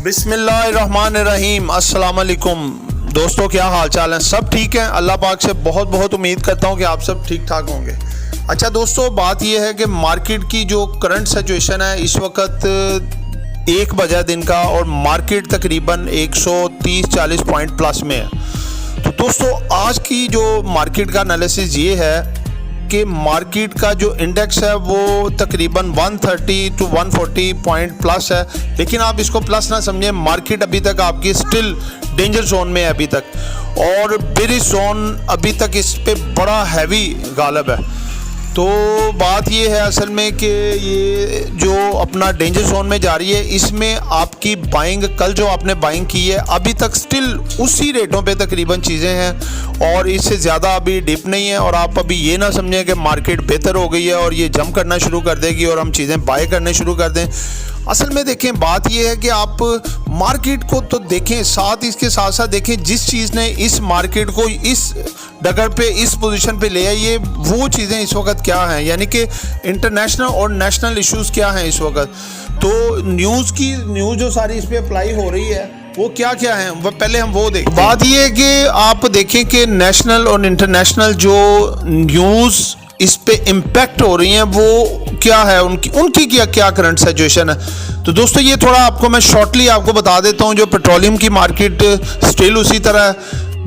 बिस्मिल्लाहिर्रहमानिर्रहीम। अस्सलाम वालेकुम दोस्तों, क्या हाल चाल है? सब ठीक है? अल्लाह पाक से बहुत बहुत उम्मीद करता हूँ कि आप सब ठीक ठाक होंगे। अच्छा दोस्तों, बात यह है कि मार्केट की जो करंट सिचुएशन है इस वक्त 1 बजा दिन का और मार्केट तकरीबन 130-40 पॉइंट प्लस में है। तो दोस्तों आज की जो मार्केट का एनालिसिस ये है कि मार्केट का जो इंडेक्स है वो तकरीबन 130 to 140 पॉइंट प्लस है, लेकिन आप इसको प्लस ना समझें। मार्केट अभी तक आपकी स्टिल डेंजर जोन में है अभी तक, और बेरिश जोन अभी तक इस पे बड़ा हैवी गालिब है। तो बात ये है असल में कि ये जो अपना डेंजर जोन में जा रही है, इसमें आपकी बाइंग, कल जो आपने बाइंग की है अभी तक स्टिल उसी रेटों पे तकरीबन चीज़ें हैं और इससे ज़्यादा अभी डिप नहीं है। और आप अभी ये ना समझें कि मार्केट बेहतर हो गई है और ये जंप करना शुरू कर देगी और हम चीज़ें बाय करने शुरू कर दें। असल में देखें, बात यह है कि आप मार्केट को तो देखें, साथ इसके साथ साथ देखें जिस चीज़ ने इस मार्केट को इस डगर पे, इस पोजीशन पे ले आई है, वो चीज़ें इस वक्त क्या हैं, यानी कि इंटरनेशनल और नेशनल इश्यूज़ क्या हैं इस वक्त। तो न्यूज़ जो सारी इस पर अप्लाई हो रही है वो क्या क्या है, वो पहले हम वो देखें। बात ये है कि आप देखें कि नेशनल और इंटरनेशनल जो न्यूज़ इस पे इम्पैक्ट हो रही हैं वो क्या है, उनकी क्या करंट सिचुएशन है। तो दोस्तों ये थोड़ा आपको मैं शॉर्टली आपको बता देता हूँ। जो पेट्रोलियम की मार्केट स्टिल उसी तरह,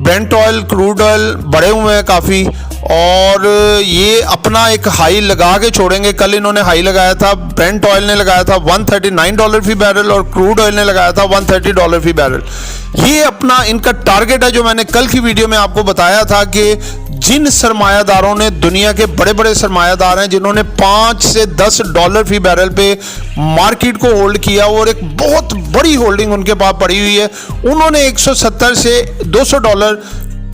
ब्रेंट ऑयल, क्रूड ऑयल बढ़े हुए हैं काफ़ी, और ये अपना एक हाई लगा के छोड़ेंगे। कल इन्होंने हाई लगाया था, ब्रेंट ऑयल ने लगाया था $139 फी बैरल और क्रूड ऑयल ने लगाया था $130 फी बैरल। ये अपना इनका टारगेट है, जो मैंने कल की वीडियो में आपको बताया था कि जिन सरमायादारों ने, दुनिया के बड़े बड़े सरमायादार हैं जिन्होंने $5 से $10 फी बैरल पे मार्केट को होल्ड किया और एक बहुत बड़ी होल्डिंग उनके पास पड़ी हुई है, उन्होंने $170 से $200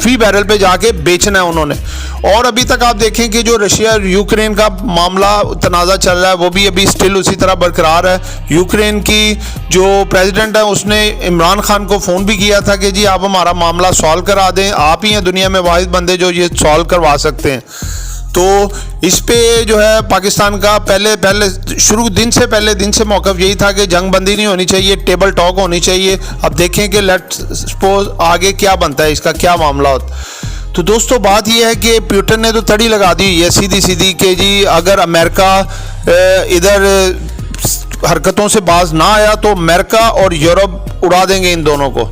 फी बैरल पे जाके बेचना है उन्होंने। और अभी तक आप देखें कि जो रशिया यूक्रेन का मामला तनाज़ा चल रहा है वो भी अभी स्टिल उसी तरह बरकरार है। यूक्रेन की जो प्रेसिडेंट है उसने इमरान खान को फ़ोन भी किया था कि जी आप हमारा मामला सॉल्व करा दें, आप ही हैं दुनिया में वाहिद बंदे जो ये सॉल्व करवा सकते हैं। तो इस पे जो है पाकिस्तान का पहले पहले दिन से मौक़िफ़ यही था कि जंग बंदी नहीं होनी चाहिए, टेबल टॉक होनी चाहिए। अब देखें कि लेट्स सपोज आगे क्या बनता है, इसका क्या मामला होता। तो दोस्तों बात यह है कि पुतिन ने तो तड़ी लगा दी है सीधी कि जी अगर अमेरिका इधर हरकतों से बाज ना आया तो अमेरिका और यूरोप उड़ा देंगे इन दोनों को,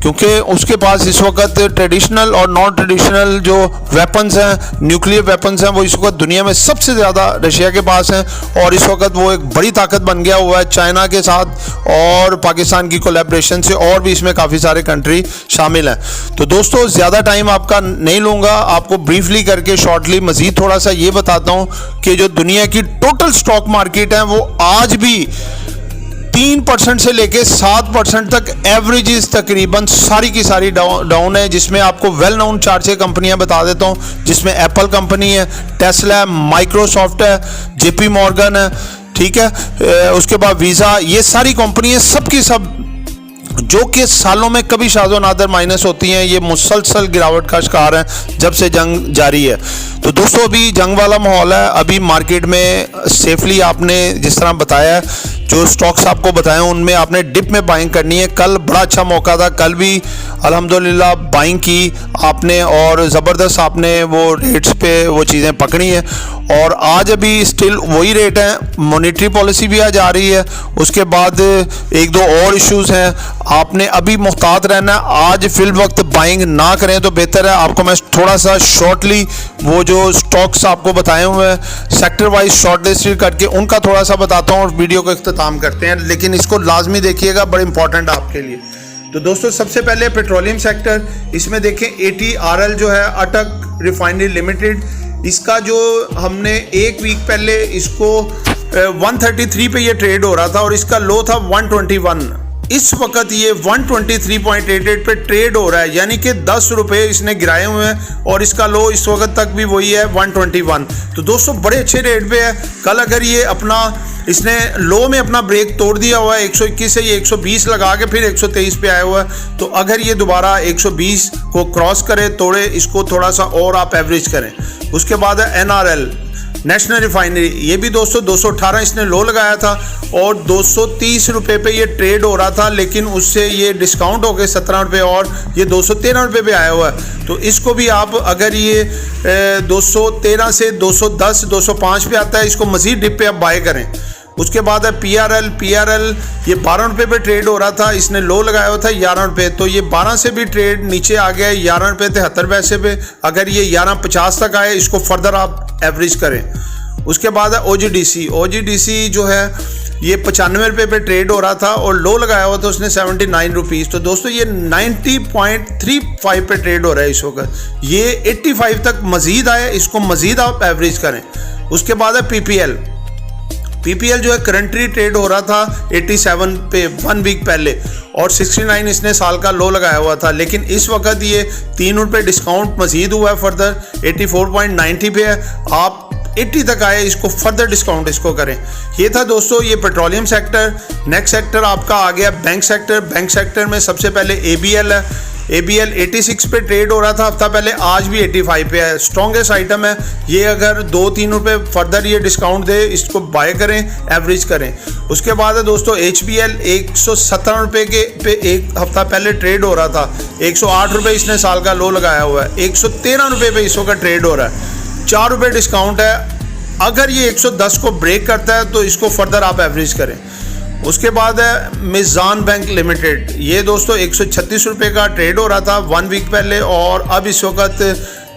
क्योंकि उसके पास इस वक्त ट्रेडिशनल और नॉन ट्रेडिशनल जो वेपन्स हैं, न्यूक्लियर वेपन्स हैं, वो इस वक्त दुनिया में सबसे ज़्यादा रशिया के पास हैं। और इस वक्त वो एक बड़ी ताकत बन गया हुआ है चाइना के साथ, और पाकिस्तान की कोलैबोरेशन से और भी इसमें काफ़ी सारे कंट्री शामिल हैं। तो दोस्तों ज़्यादा टाइम आपका नहीं लूँगा, आपको ब्रीफली करके शॉर्टली मज़ीद थोड़ा सा ये बताता हूँ कि जो दुनिया की टोटल स्टॉक मार्केट है वो आज भी 3% से लेके 7% तक एवरेजेस तकरीबन सारी की सारी डाउन है, जिसमें आपको वेल नोन 4-6 कंपनियां बता देता हूं, जिसमें एप्पल कंपनी है, टेस्ला है, माइक्रोसॉफ्ट है, जेपी मॉर्गन है, ठीक है, उसके बाद वीज़ा, ये सारी कंपनियां सब की सब जो कि सालों में कभी शाज़ो नादर माइनस होती हैं, ये मुसलसल गिरावट का शिकार है जब से जंग जारी है। तो दोस्तों अभी जंग वाला माहौल है, अभी मार्केट में सेफली आपने जिस तरह बताया है, जो स्टॉक्स आपको बताए उनमें आपने डिप में बाइंग करनी है। कल बड़ा अच्छा मौका था, कल भी अल्हम्दुलिल्लाह बाइंग की आपने और ज़बरदस्त आपने वो रेट्स पे वो चीज़ें पकड़ी हैं। और आज अभी स्टिल वही रेट हैं, मॉनेटरी पॉलिसी भी आज आ रही है, उसके बाद 1-2 और इश्यूज़ हैं, आपने अभी मुहतात रहना है। आज फिल वक्त बाइंग ना करें तो बेहतर है। आपको मैं थोड़ा सा शॉर्टली वो जो स्टॉक्स आपको बताए हुए हैं सेक्टर वाइज शॉर्ट लिस्ट करके उनका थोड़ा सा बताता हूँ और वीडियो को इख्तिताम करते हैं, लेकिन इसको लाजमी देखिएगा, बड़ा इंपॉर्टेंट है आपके लिए। तो दोस्तों सबसे पहले पेट्रोलियम सेक्टर, इसमें देखें ATRL जो है, अटक रिफाइनरी लिमिटेड, इसका जो हमने 1 वीक पहले इसको 133 पे ये ट्रेड हो रहा था और इसका लो था 121। इस वक्त ये 123.88 पे ट्रेड हो रहा है, यानी कि 10 रुपये इसने गिराए हुए हैं और इसका लो इस वक्त तक भी वही है 121। तो दोस्तों बड़े अच्छे रेट पे है। कल अगर ये अपना इसने लो में अपना ब्रेक तोड़ दिया हुआ है, 121 से ये 120 लगा के फिर 123 पे आया हुआ है, तो अगर ये दोबारा 120 को क्रॉस करे, तोड़े, इसको थोड़ा सा और आप एवरेज करें। उसके बाद है NRL, नेशनल रिफाइनरी, ये भी दोस्तों 218 इसने लो लगाया था और 230 रुपये पे ये ट्रेड हो रहा था, लेकिन उससे ये डिस्काउंट हो गए 17 रुपये और ये 213 रुपये पे आया हुआ है। तो इसको भी आप अगर ये 213 से 210 205 पे आता है, इसको मज़ीद डिप पे आप बाय करें। उसके बाद है PRL ये 12 रुपये पे ट्रेड हो रहा था, इसने लो लगाया हुआ था 11 रुपये, तो ये 12 से भी ट्रेड नीचे आ गया 11 रुपये 73 पैसे पे। अगर ये 11.50 तक आए, इसको फर्दर आप एवरेज करें। उसके बाद है OGDC जो है ये 95 रुपये पे ट्रेड हो रहा था और लो लगाया हुआ था उसने 79 रुपीज़। तो दोस्तों ये 90.35 पे ट्रेड हो रहा है इस वक्त, ये 85 तक मज़ीद आए, इसको मज़ीद आप एवरेज करें। उसके बाद है PPL जो है करंटली ट्रेड हो रहा था 87 पे 1 वीक पहले और 69 इसने साल का लो लगाया हुआ था, लेकिन इस वक्त ये 3 रुपये डिस्काउंट मज़ीद हुआ है, फर्दर 84.90 पे है। आप 80 तक आए, इसको फर्दर डिस्काउंट इसको करें। ये था दोस्तों ये पेट्रोलियम सेक्टर। नेक्स्ट सेक्टर आपका आ गया बैंक सेक्टर। बैंक सेक्टर में सबसे पहले ABL है। ABL 86 पे ट्रेड हो रहा था हफ्ता पहले, आज भी 85 पे है। स्ट्रॉन्गेस्ट आइटम है ये, अगर 2-3 रुपये फर्दर ये डिस्काउंट दे, इसको बाय करें, एवरेज करें। उसके बाद है दोस्तों HBL 117 रुपये के पे एक हफ्ता पहले ट्रेड हो रहा था, 108 रुपये इसने साल का लो लगाया हुआ है, 113 रुपये पे इस वक्त ट्रेड हो रहा है, 4 रुपये डिस्काउंट है। अगर ये 110 को ब्रेक करता है तो इसको फर्दर आप एवरेज करें। उसके बाद है मिज़ान बैंक लिमिटेड, ये दोस्तों 136 रुपये का ट्रेड हो रहा था 1 वीक पहले और अब इस वक्त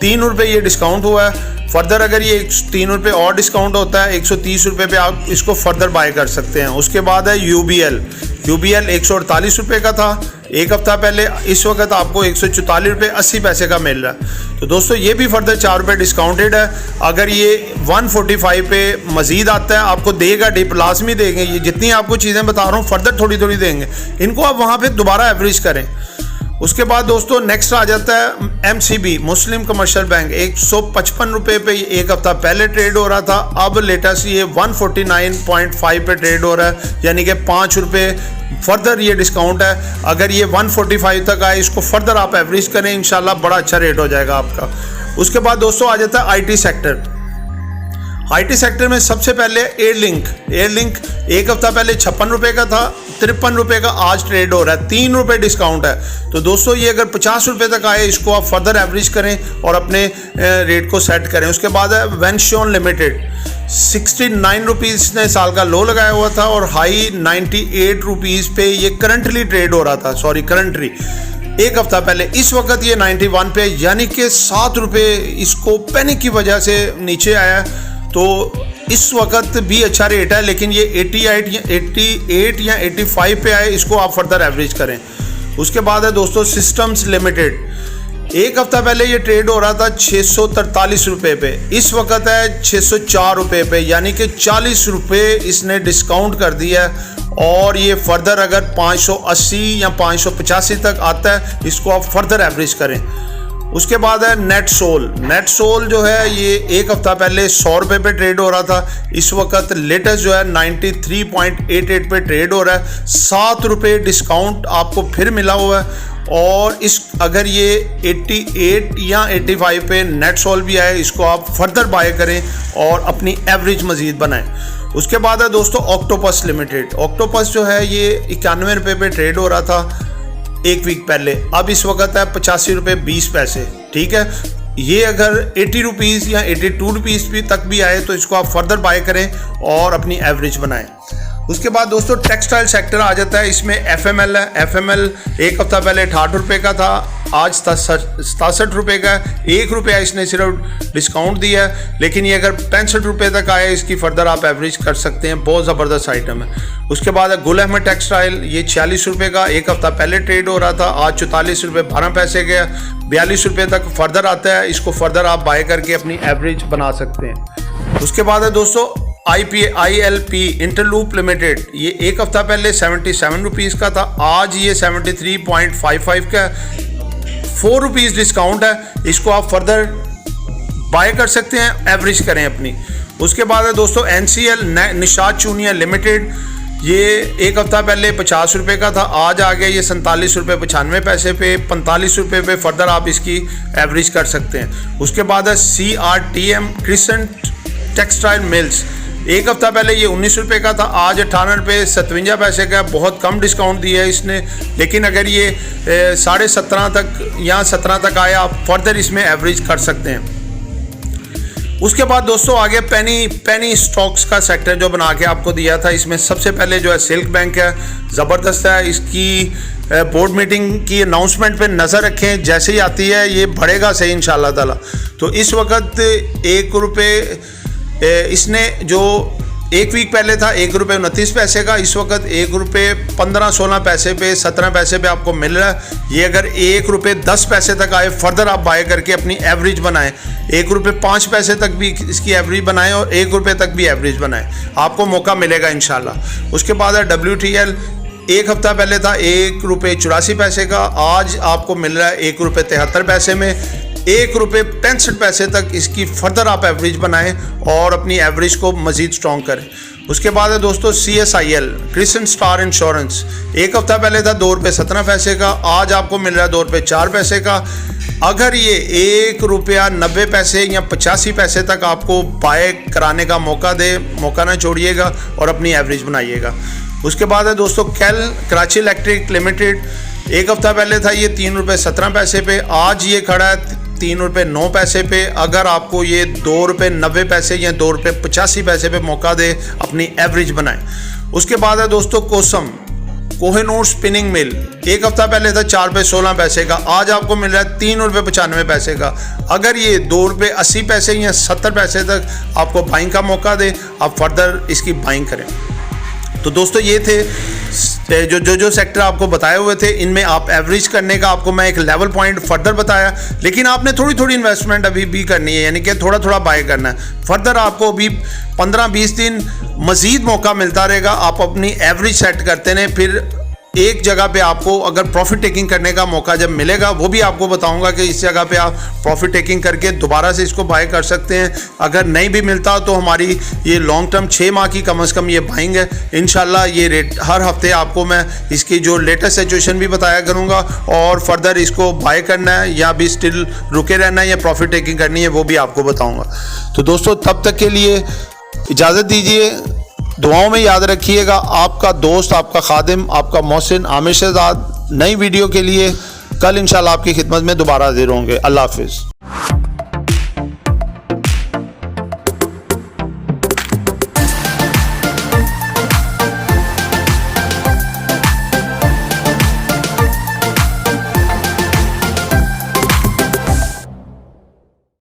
3 रुपये ये डिस्काउंट हुआ है। फर्दर अगर ये 3 रुपये और डिस्काउंट होता है 130 रुपये पे आप इसको फर्दर बाय कर सकते हैं। उसके बाद है UBL 148 रुपये का था एक हफ्ता पहले, इस वक्त आपको 144 रुपये 80 पैसे का मिल रहा है। तो दोस्तों ये भी फर्दर 4 रुपये डिस्काउंटेड है। अगर ये 145 पे मज़ीद आता है, आपको देगा डिप, लाजमी देंगे। ये जितनी आपको चीज़ें बता रहा हूँ फर्दर थोड़ी थोड़ी देंगे, इनको आप वहाँ पे दोबारा एवरेज करें। उसके बाद दोस्तों नेक्स्ट आ जाता है MCB मुस्लिम कमर्शियल बैंक, 155 रुपये पे एक हफ्ता पहले ट्रेड हो रहा था, अब लेटेस्ट ये 149.5 पे ट्रेड हो रहा है, यानी कि 5 रुपये फर्दर ये डिस्काउंट है। अगर ये 145 तक आए, इसको फर्दर आप एवरेज करें, इंशाल्लाह बड़ा अच्छा रेट हो जाएगा आपका। उसके बाद दोस्तों आ जाता है IT सेक्टर। IT सेक्टर में सबसे पहले एयरलिंक एक हफ्ता पहले 56 रुपये का था, 53 रुपये का आज ट्रेड हो रहा है, 3 रुपये डिस्काउंट है। तो दोस्तों ये अगर 50 रुपये तक आए, इसको आप फर्दर एवरेज करें और अपने रेट को सेट करें। उसके बाद है वेंशोन लिमिटेड, 69 रुपीज़ ने साल का लो लगाया हुआ था और हाई 98 रुपीज़ पे ये करंटली ट्रेड हो रहा था, करंटली एक हफ्ता पहले। इस वक्त ये 91 पे, यानी कि 7 रुपये इसको पैनिक की वजह से नीचे आया। तो इस वक्त भी अच्छा रेट है, लेकिन ये 88 या 85 पे आए, इसको आप फर्दर एवरेज करें। उसके बाद है दोस्तों सिस्टम्स लिमिटेड, एक हफ्ता पहले ये ट्रेड हो रहा था 643 रुपये पे, इस वक्त है 604 रुपये पे, यानी कि 40 रुपये इसने डिस्काउंट कर दिया है और ये फर्दर अगर 580 या 585 तक आता है, इसको आप फर्दर एवरेज करें। उसके बाद है नेट सोल जो है ये एक हफ्ता पहले 100 रुपये पे ट्रेड हो रहा था, इस वक्त लेटेस्ट जो है 93.88 पे ट्रेड हो रहा है, 7 रुपये डिस्काउंट आपको फिर मिला हुआ है। और इस अगर ये 88 या 85 पे नेट सोल भी आए, इसको आप फर्दर बाय करें और अपनी एवरेज मज़ीद बनाएं। उसके बाद है दोस्तों ऑक्टोपस लिमिटेड। ऑक्टोपस जो है ये 91 रुपये पे ट्रेड हो रहा था एक वीक पहले, अब इस वक्त है 85 रुपये 20 पैसे। ठीक है, ये अगर 80 रुपीज़ या 82 रुपीज़ भी तक भी आए, तो इसको आप फर्दर बाय करें और अपनी एवरेज बनाएं। उसके बाद दोस्तों टेक्सटाइल सेक्टर आ जाता है, इसमें FML है। FML एक हफ्ता पहले 68 रुपये का था, आज 67 रुपये का, 1 रुपया इसने सिर्फ डिस्काउंट दिया है, लेकिन ये अगर 65 रुपये तक आए, इसकी फर्दर आप एवरेज कर सकते हैं, बहुत ज़बरदस्त आइटम है। उसके बाद है गुल अहमद टेक्सटाइल, ये 46 रुपये का एक हफ्ता पहले ट्रेड हो रहा था, आज 44 रुपये 12 पैसे गया, 42 रुपये तक फर्दर आता है, इसको फर्दर आप बाय करके अपनी एवरेज बना सकते हैं। उसके बाद है दोस्तों ILP इंटरलूप लिमिटेड, ये एक हफ्ता पहले 77 रुपीज़ का था, आज ये 73.55 का, 4 रुपीज़ डिस्काउंट है, इसको आप फर्दर बाय कर सकते हैं, एवरेज करें अपनी। उसके बाद है दोस्तों NCL निशात चूनिया लिमिटेड, ये एक हफ्ता पहले 50 रुपये का था, आज आ गया ये 47 रुपये 95 पैसे पे, 45 रुपये पे फर्दर आप इसकी एवरेज कर सकते हैं। उसके बाद है CRTM क्रिसेंट टेक्सटाइल मिल्स। एक हफ्ता पहले ये 19 रुपये का था, आज 58 रुपये 57 पैसे का। बहुत कम डिस्काउंट दिया है इसने, लेकिन अगर ये 17.5 तक या 17 तक आया, आप फर्दर इसमें एवरेज कर सकते हैं। उसके बाद दोस्तों आगे पेनी स्टॉक्स का सेक्टर जो बना के आपको दिया था, इसमें सबसे पहले जो है सिल्क बैंक है, ज़बरदस्त है। इसकी बोर्ड मीटिंग की अनाउंसमेंट पे नज़र रखें, जैसे ही आती है ये बढ़ेगा सही इंशाल्लाह ताला। तो इस वक्त 1 रुपये इसने जो एक वीक पहले था 1 रुपये 29 पैसे का, इस वक्त 1 रुपये 15-16 पैसे पे 17 पैसे पे आपको मिल रहा है। ये अगर 1 रुपये 10 पैसे तक आए, फर्दर आप बाय करके अपनी एवरेज बनाएं। 1 रुपये 5 पैसे तक भी इसकी एवरेज बनाएं और 1 रुपये तक भी एवरेज बनाएं, आपको मौका मिलेगा इंशाल्लाह। उसके बाद है WTL। एक हफ्ता पहले था 1 रुपये 84 पैसे का, आज आपको मिल रहा है 1 रुपये 73 पैसे में। 1 रुपये 65 पैसे तक इसकी फर्दर आप एवरेज बनाएं और अपनी एवरेज को मज़ीद स्ट्रॉन्ग करें। उसके बाद है दोस्तों CSIL, क्रिसेंट स्टार इंश्योरेंस। एक हफ्ता पहले था 2 रुपये 17 पैसे का, आज आपको मिल रहा है 2 रुपये 4 पैसे का। अगर ये 1 रुपया 90 पैसे या 85 पैसे तक आपको बाय कराने का मौका दे, मौका ना छोड़िएगा और अपनी एवरेज बनाइएगा। उसके बाद है दोस्तों कराची इलेक्ट्रिक लिमिटेड। एक हफ्ता पहले था ये 3 रुपये 17 पैसे पे, आज ये खड़ा है 3 रुपये 9 पैसे पे। अगर आपको ये 2 रुपये 90 पैसे या 2 रुपये 85 पैसे पे मौका दे, अपनी एवरेज बनाएं। उसके बाद है दोस्तों कोहिनूर स्पिनिंग मिल। एक हफ्ता पहले था 4 रुपये 16 पैसे का, आज आपको मिल रहा है 3 रुपये 95 पैसे का। अगर ये 2 रुपये 80 पैसे या 70 पैसे तक आपको बाइंग का मौका दे, आप फर्दर इसकी बाइंग करें। तो दोस्तों ये थे जो सेक्टर आपको बताए हुए थे, इनमें आप एवरेज करने का आपको मैं एक लेवल पॉइंट फर्दर बताया, लेकिन आपने थोड़ी थोड़ी इन्वेस्टमेंट अभी भी करनी है, यानी कि थोड़ा थोड़ा बाय करना है। फर्दर आपको अभी 15-20 दिन मज़ीद मौका मिलता रहेगा, आप अपनी एवरेज सेट करते रहें। फिर एक जगह पे आपको अगर प्रॉफिट टेकिंग करने का मौका जब मिलेगा, वो भी आपको बताऊंगा कि इस जगह पे आप प्रॉफिट टेकिंग करके दोबारा से इसको बाय कर सकते हैं। अगर नहीं भी मिलता तो हमारी ये लॉन्ग टर्म 6 माह की कम से कम ये बाइंग है। इंशाल्लाह ये रेट हर हफ्ते आपको मैं इसकी जो लेटेस्ट सिचुएशन भी बताया करूँगा, और फर्दर इसको बाय करना है या भी स्टिल रुके रहना है या प्रॉफिट टेकिंग करनी है, वो भी आपको बताऊँगा। तो दोस्तों तब तक के लिए इजाज़त दीजिए, दुआओं में याद रखिएगा। आपका दोस्त, आपका खादिम, आपका मोहसिन आमिर शहजाद। नई वीडियो के लिए कल इंशाल्लाह आपकी खिदमत में दोबारा हाजिर होंगे। अल्लाह हाफिज़।